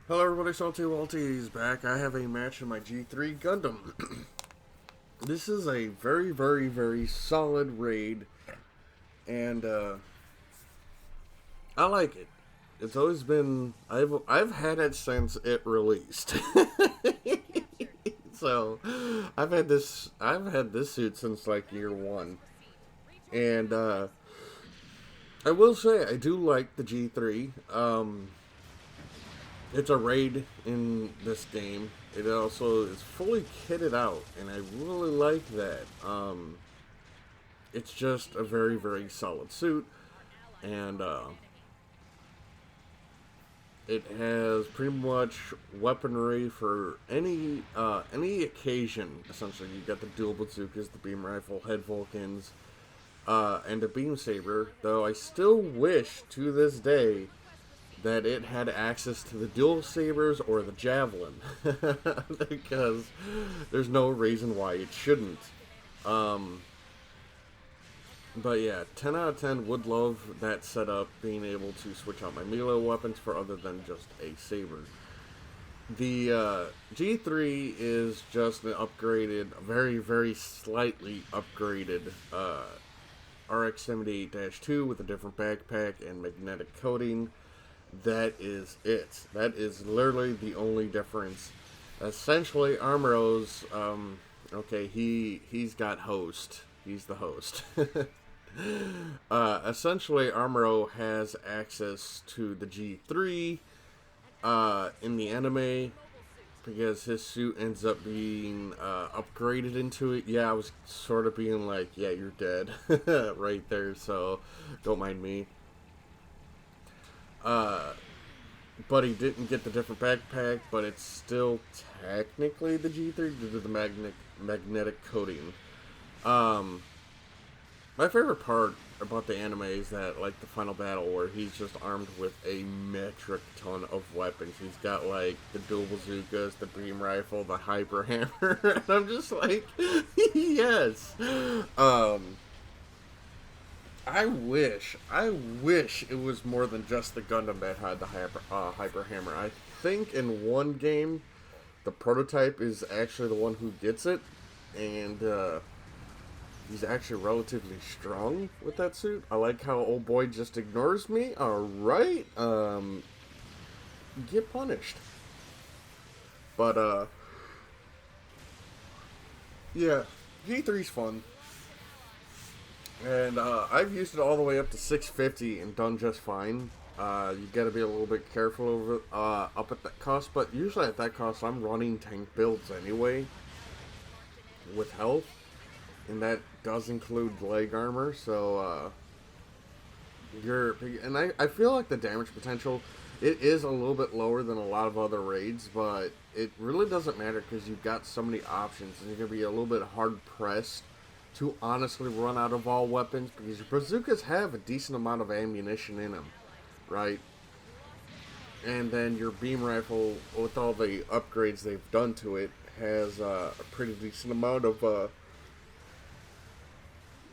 Hello everybody, Salty Walty is back. I have a match in my G3 Gundam. This is a very solid raid, and I like it. It's always been I've had it since it released. So I've had this suit since like year one, and I will say I do like the G3. It's a raid in this game. It also is fully kitted out, and I really like that. It's just a very solid suit, and it has pretty much weaponry for any occasion. Essentially, you got the dual bazookas, the beam rifle, head Vulcans, and a beam saber. Though I still wish to this day that it had access to the dual sabers or the javelin, because there's no reason why it shouldn't. But yeah, 10 out of 10 would love that setup, being able to switch out my melee weapons for other than just a saber. The G3 is just an upgraded, very slightly upgraded RX-78-2 with a different backpack and magnetic coating. That is it. That is literally the only difference. Essentially, Armoro's, okay, he's got host. He's the host. Essentially, Armoro has access to the G3 in the anime because his suit ends up being upgraded into it. Yeah, I was sort of being like, yeah, you're dead right there, so don't mind me. But he didn't get the different backpack, but it's still technically the G3 due to the magnetic coating. My favorite part about the anime is that, like, the final battle where he's just armed with a metric ton of weapons. He's got, like, the dual bazookas, the beam rifle, the hyper hammer, and I'm just like, yes. I wish it was more than just the Gundam that had the hyper hammer. I think in one game, the prototype is actually the one who gets it, and he's actually relatively strong with that suit. I like how old boy just ignores me. All right, get punished. But yeah, G3's fun. And I've used it all the way up to 650 and done just fine. You gotta be a little bit careful over up at that cost, but usually at that cost I'm running tank builds anyway with health, and that does include leg armor. So I feel like the damage potential, it is a little bit lower than a lot of other raids, but it really doesn't matter because you've got so many options, and you're gonna be a little bit hard pressed to honestly run out of all weapons, because your bazookas have a decent amount of ammunition in them, right? And then your beam rifle, with all the upgrades they've done to it, has a pretty decent amount of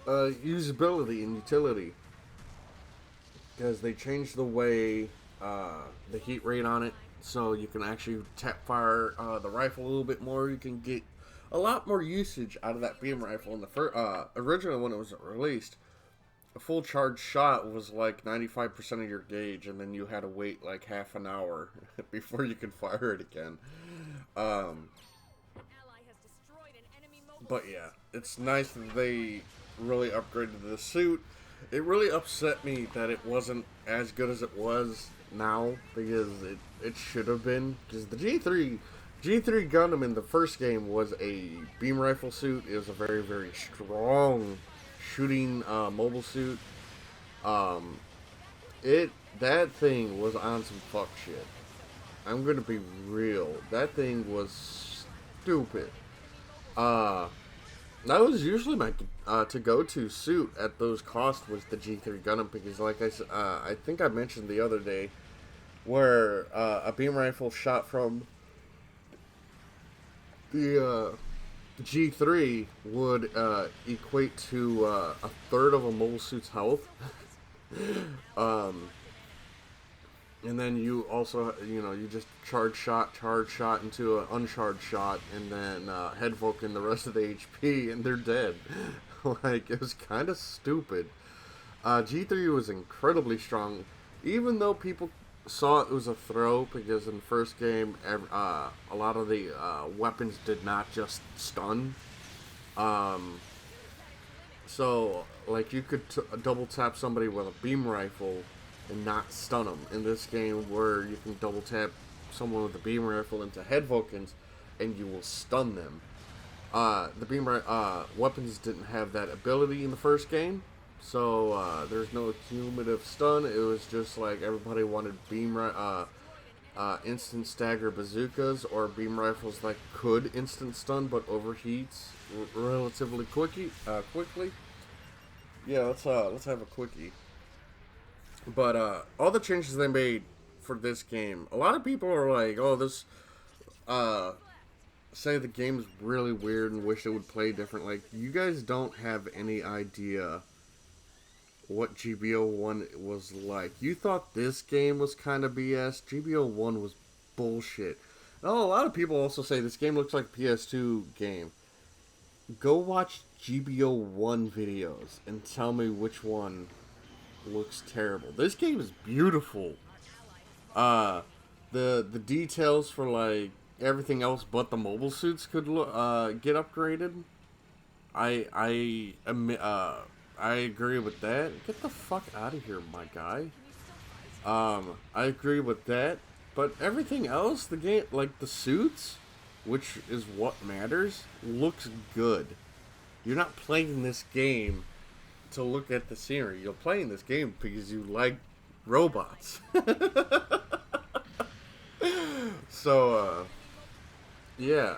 usability and utility, because they changed the way the heat rate on it, so you can actually tap fire the rifle a little bit more. You can get a lot more usage out of that beam rifle. In the originally when it was released, a full charge shot was like 95% of your gauge, and then you had to wait like half an hour before you could fire it again. But yeah, it's nice that they really upgraded the suit. It really upset me that it wasn't as good as it was now, because it should have been, because the G3 Gundam in the first game was a beam rifle suit. It was a very strong shooting mobile suit. That thing was on some fuck shit. I'm gonna be real. That thing was stupid. That was usually my to-go-to suit at those costs, was the G3 Gundam, because like I think I mentioned the other day, where a beam rifle shot from the G3 would equate to a third of a mobile suit's health. And then you also, you just charge shot into an uncharged shot, and then head Vulcan the rest of the HP, and they're dead. Like, it was kind of stupid. G3 was incredibly strong, even though people saw it was a throw, because in the first game, a lot of the weapons did not just stun. Um, so, like, you could double tap somebody with a beam rifle and not stun them. In this game, where you can double tap someone with a beam rifle into head Vulcans, and you will stun them. The beam weapons didn't have that ability in the first game, so there's no cumulative stun. It was just like everybody wanted instant stagger bazookas or beam rifles that could instant stun but overheats relatively quickly. Yeah, let's have a quickie. But all the changes they made for this game, a lot of people are like, "Oh, this uh, say the game's really weird and wish it would play different." Like, you guys don't have any idea what GBO1 was like. You thought this game was kind of BS. GBO1 was bullshit. Oh, a lot of people also say this game looks like a PS2 game. Go watch GBO1 videos and tell me which one looks terrible. This game is beautiful. Uh, the details for like everything else but the mobile suits could get upgraded. I agree with that. Get the fuck out of here, my guy. I agree with that. But everything else, the game, like the suits, which is what matters, looks good. You're not playing this game to look at the scenery. You're playing this game because you like robots. So, yeah.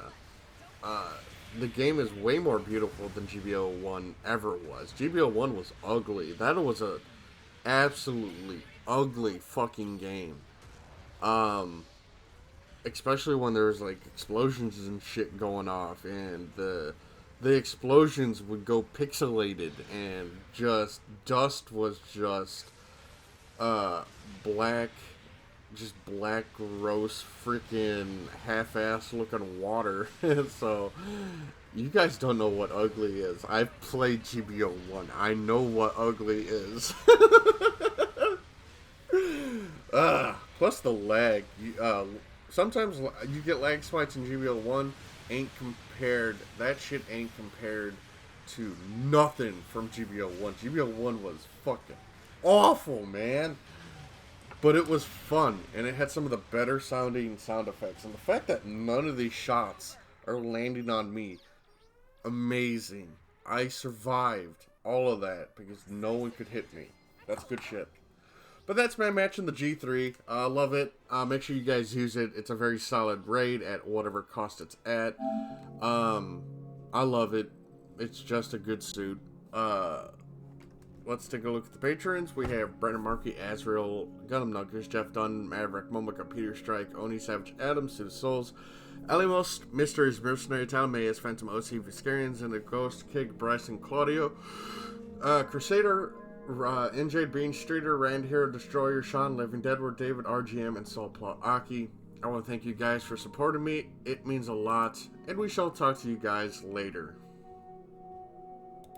Uh, the game is way more beautiful than GBO 1 ever was. GBO 1 was ugly. That was a absolutely ugly fucking game. Especially when there's like explosions and shit going off, and the explosions would go pixelated, and just dust was just black, just black, gross, freaking half-ass looking water. So, you guys don't know what ugly is. I've played GBO 1. I know what ugly is. Plus the lag. Sometimes you get lag spikes in GBO 1. That shit ain't compared to nothing from GBO 1. GBO 1 was fucking awful, man. But it was fun, and it had some of the better sounding sound effects. And the fact that none of these shots are landing on me, amazing. I survived all of that because no one could hit me. That's good shit. But that's my match in the G3. Love it. Make sure you guys use it. It's a very solid raid at whatever cost it's at. I love it. It's just a good suit. Let's take a look at the patrons. We have Brennan Markey, Azrael, Gundam Nuggers, Jeff Dunn, Maverick, Momika, Peter Strike, Oni Savage, Adams, Sue Souls, Elimost, Mysteries, Mercenary Town, Mayas, Phantom, OC, Viscarians, and the Ghost, Kig, Bryson, Claudio, Crusader, NJ Bean, Streeter, Rand Hero, Destroyer, Sean, Living Deadwood, David, RGM, and Saul Plot Aki. I want to thank you guys for supporting me. It means a lot, and we shall talk to you guys later.